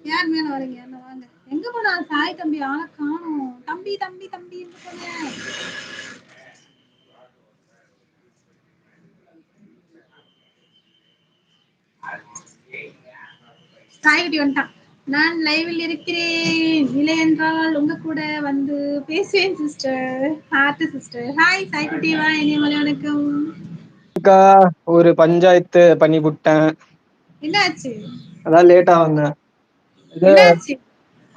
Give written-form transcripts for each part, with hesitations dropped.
யார் மேல வரீங்க என்ன வாங்க. எங்க போனா சாய் தம்பி ஆள காணோம். தம்பி தம்பி தம்பி எங்க போன? சாய்குட்டி வந்துட்டான். நான் லைவில் இருக்கிறேன். இல்லை என்றால் உங்க கூட வந்து பேசுவேன் sister. Heart sister. Hi Saikutti வா இனிமலை வணக்கம். அக்கா ஒரு பஞ்சாயத்து பண்ணிப்புட்டேன். என்னாச்சு? அதான் லேட்டா வந்தேன். இது என்னாச்சு?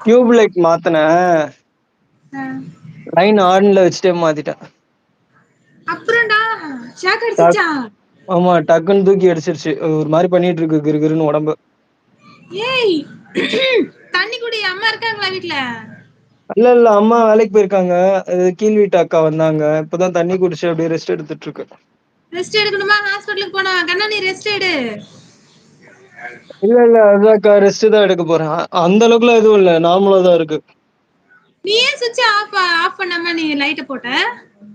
Tube light மாத்தினேன். லைன் ஆன்ல வச்சுட்டே மாத்திட்டேன். அப்புறம்டா ஷாக் டக் அடிச்சிச்சா? ஆமா டக்குன்னு தூக்கி அடிச்சிருச்சு. ஒரு மாதிரி பண்ணிட்டு இருக்கு கிருகிருன்னு உடம்பு. ஏய் தண்ணி குடி. அம்மா இருக்காங்களா வீட்ல? இல்ல அம்மா வேலைக்கு போயிருக்காங்க. கீழ் வீட்டு அக்கா வந்தாங்க. இப்பதான் தண்ணி குடிச்சு அப்படியே ரெஸ்ட் எடுத்துட்டு இருக்கு. ரெஸ்ட் எடுக்கணுமா? ஹாஸ்பிட்டலுக்கு போனா கண்ணா நீ ரெஸ்ட் எடு. இல்ல அதான்க்கா ரெஸ்ட் தான் எடுக்க போறேன். அந்த அளவுக்குலாம் எதுவும் இல்ல, நார்மலா தான் இருக்கு. நீ ஏன் சுவிட்ச் ஆஃப் பண்ணாம நீ லைட்ட போட்ட?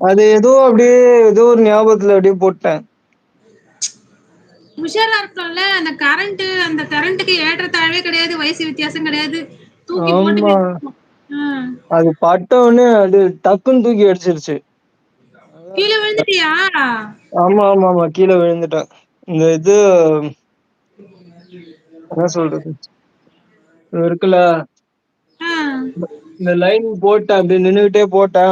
அது ஏதோ ஒரு ஞாபகத்துல அப்படியே போட்டேன். உஷாரா இருக்கணும்ல. அந்த கரண்ட்டுக்கு ஏற்றத்தாழ்வே கிடையாது, வயசு வித்தியாசம் கிடையாது. தூக்கி போட்டு ஆமா அது பட்ட உடனே அது டக்குன்னு தூக்கி அடிச்சிருச்சு. கீழ விழுந்துட்டியா? ஆமா கீழே விழுந்துட்டேன். இந்த இது என்ன சொல்றது, இது இருக்குல்ல, ஆ. இந்த லைன் போட்டேன், அப்படி நின்னுகிட்டே போட்டேன்.